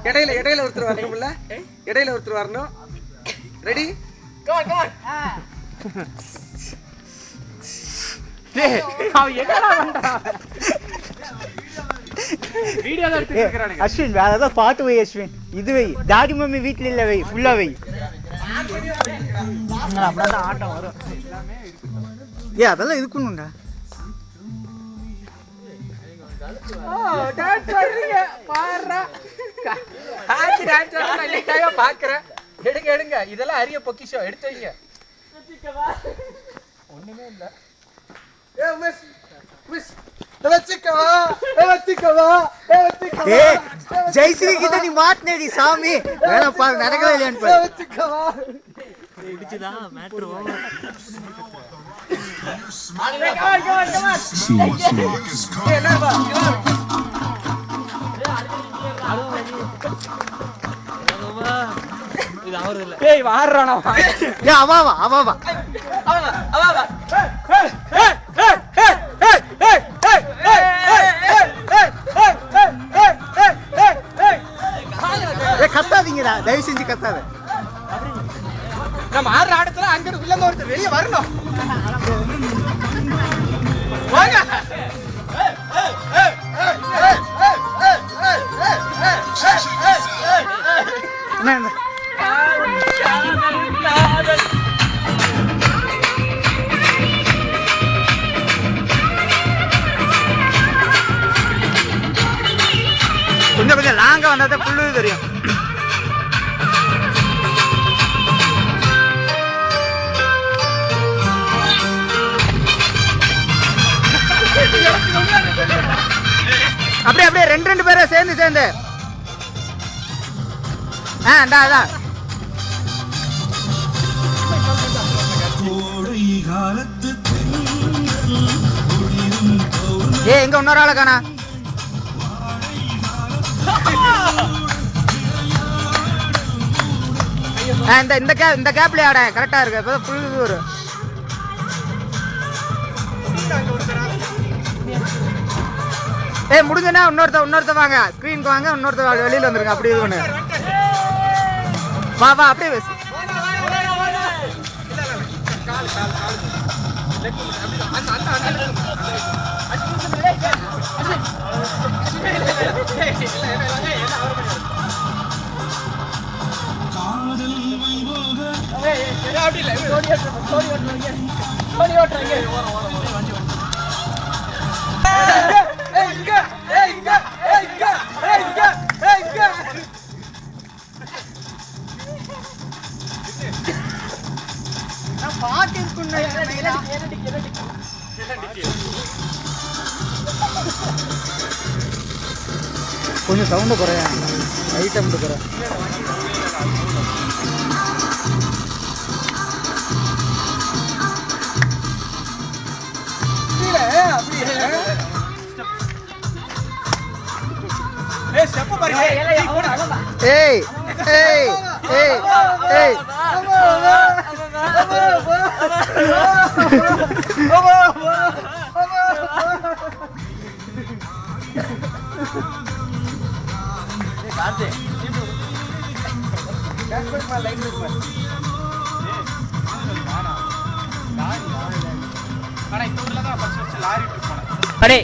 இடையில ஒருத்தர் வரணும்ல, இடையில ஒருத்தர் வரணும். ரெடி? Come on. அஸ்வின் வேற ஏதாவது பாட்டு வை அஸ்வின். இது வை, டாடி மம்மி வீட்டுல இல்ல வை, ஃபுல்லா வை. அப்படிதான் ஆட்டம் வரும். அதெல்லாம் இருக்கணும்டா. எடுங்க இதெல்லாம் அரிய பொக்கிஷம், எடுத்து வைங்க. ஒண்ணுமே இல்ல. ஜெயஸ்ரீ கிட்ட நீ மாட்டினடி சாமி. வேணாம் பாரு, நடக்கவே இல்லையான்னு பாரு. Matter over. கத்தாதீங்கடா, தயவு செஞ்சு கத்தாத. நம்ம ஆடுற ஆடத்துல அங்க உள்ள ஒருத்தர் வெளியே வரணும். கொஞ்சம் லாங்கா வந்தா புல்லு தெரியும். அப்படியே ரெண்டு பேரை சேர்ந்து அதான் எங்க இன்னொரு ஆளை காணா. இந்த கேப்ல ஆட கரெக்டா இருக்கு. ஃபுல் ஒரு முடிஞ்சனா இன்னொருத்த வாங்க, ஸ்கிரீனுக்கு வாங்க, இன்னொருத்த வெளியில வந்துருங்க. அப்படி இது பண்ணு. வா அப்படியே பேசு. கொஞ்சம் சவுண்ட் குறைய, ஐட்டம் குறை. அடே